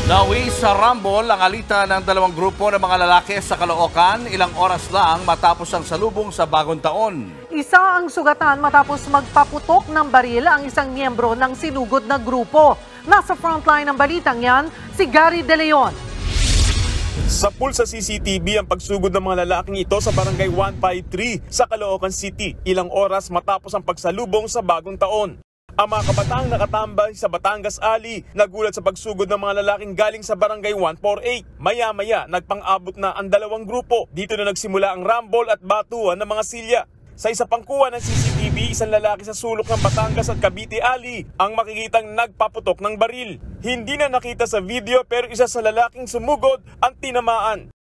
Nawi sa Rambol ang alitan ng dalawang grupo ng mga lalaki sa Caloocan ilang oras lang matapos ang salubong sa bagong taon. Isa ang sugatan matapos magpaputok ng baril ang isang miyembro ng sinugod na grupo. Nasa frontline ng balitang yan, si Gary De Leon. Sa pulsa CCTV ang pagsugod ng mga lalaking ito sa barangay 153 sa Caloocan City ilang oras matapos ang pagsalubong sa bagong taon. Ang mga kabataang nakatambay sa Batangas Alley nagulat sa pagsugod ng mga lalaking galing sa barangay 148. Maya-maya nagpang-abot na ang dalawang grupo. Dito na nagsimula ang rambol at batuan ng mga silya. Sa isa pang kuha ng CCTV, isang lalaki sa sulok ng Batangas at Cavite Alley ang makikitang nagpaputok ng baril. Hindi na nakita sa video pero isa sa lalaking sumugod ang tinamaan.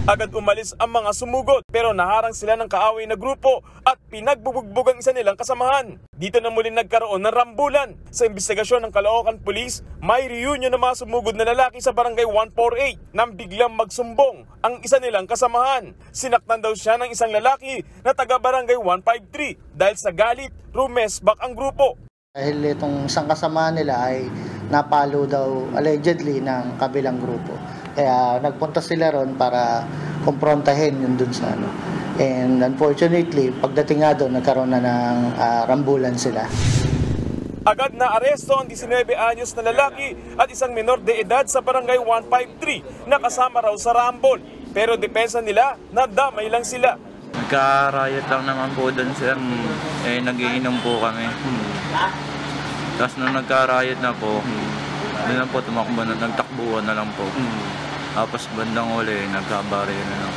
Agad umalis ang mga sumugod pero naharang sila ng kaaway na grupo at pinagbubugbog ang isa nilang kasamahan. Dito na muli nagkaroon ng rambulan. Sa investigasyon ng Caloocan Police, may reunion ng mga sumugod na lalaki sa barangay 148 nang biglang magsumbong ang isa nilang kasamahan. Sinaktan daw siya ng isang lalaki na taga barangay 153 dahil sa galit, rumesbak ang grupo. Dahil itong isang kasama nila ay napalo daw allegedly ng kabilang grupo. Kaya nagpunta sila ron para kumprontahin yun dun sa ano. And unfortunately, pagdating nga doon, nagkaroon na ng rambulan sila. Agad na aresto ang 19 anyos na lalaki at isang menor de edad sa barangay 153 na kasama raw sa rambol. Pero depensa nila, nadamay lang sila. Nagka-riot lang naman po doon, sir. Nagiinom po kami. Tapos nung nagka-riot na po, doon na po tumakbo na, nagtakbuhan na lang po. Tapos bandang uli, nagkabaril na lang.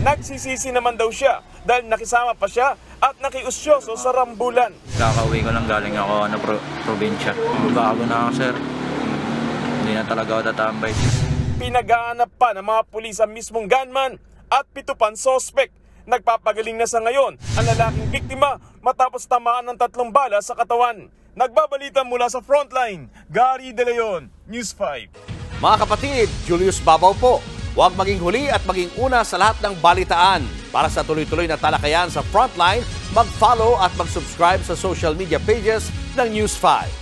Nagsisisi naman daw siya dahil nakisama pa siya at nakiusyoso sa rambulan. Kakauwi ko lang, galing ako na probinsya. Bago na ako, sir. Hindi na talaga ako tatambay. Pinagaanap pa ng mga pulis ang mismong gunman at 7 pang sospek. Nagpapagaling na sa ngayon ang lalaking biktima matapos tamaan ng 3 bala sa katawan. Nagbabalita mula sa frontline, Gary De Leon, News 5. Mga kapatid, Julius Babaw po. Huwag maging huli at maging una sa lahat ng balitaan. Para sa tuloy-tuloy na talakayan sa Frontline, mag-follow at mag-subscribe sa social media pages ng News 5.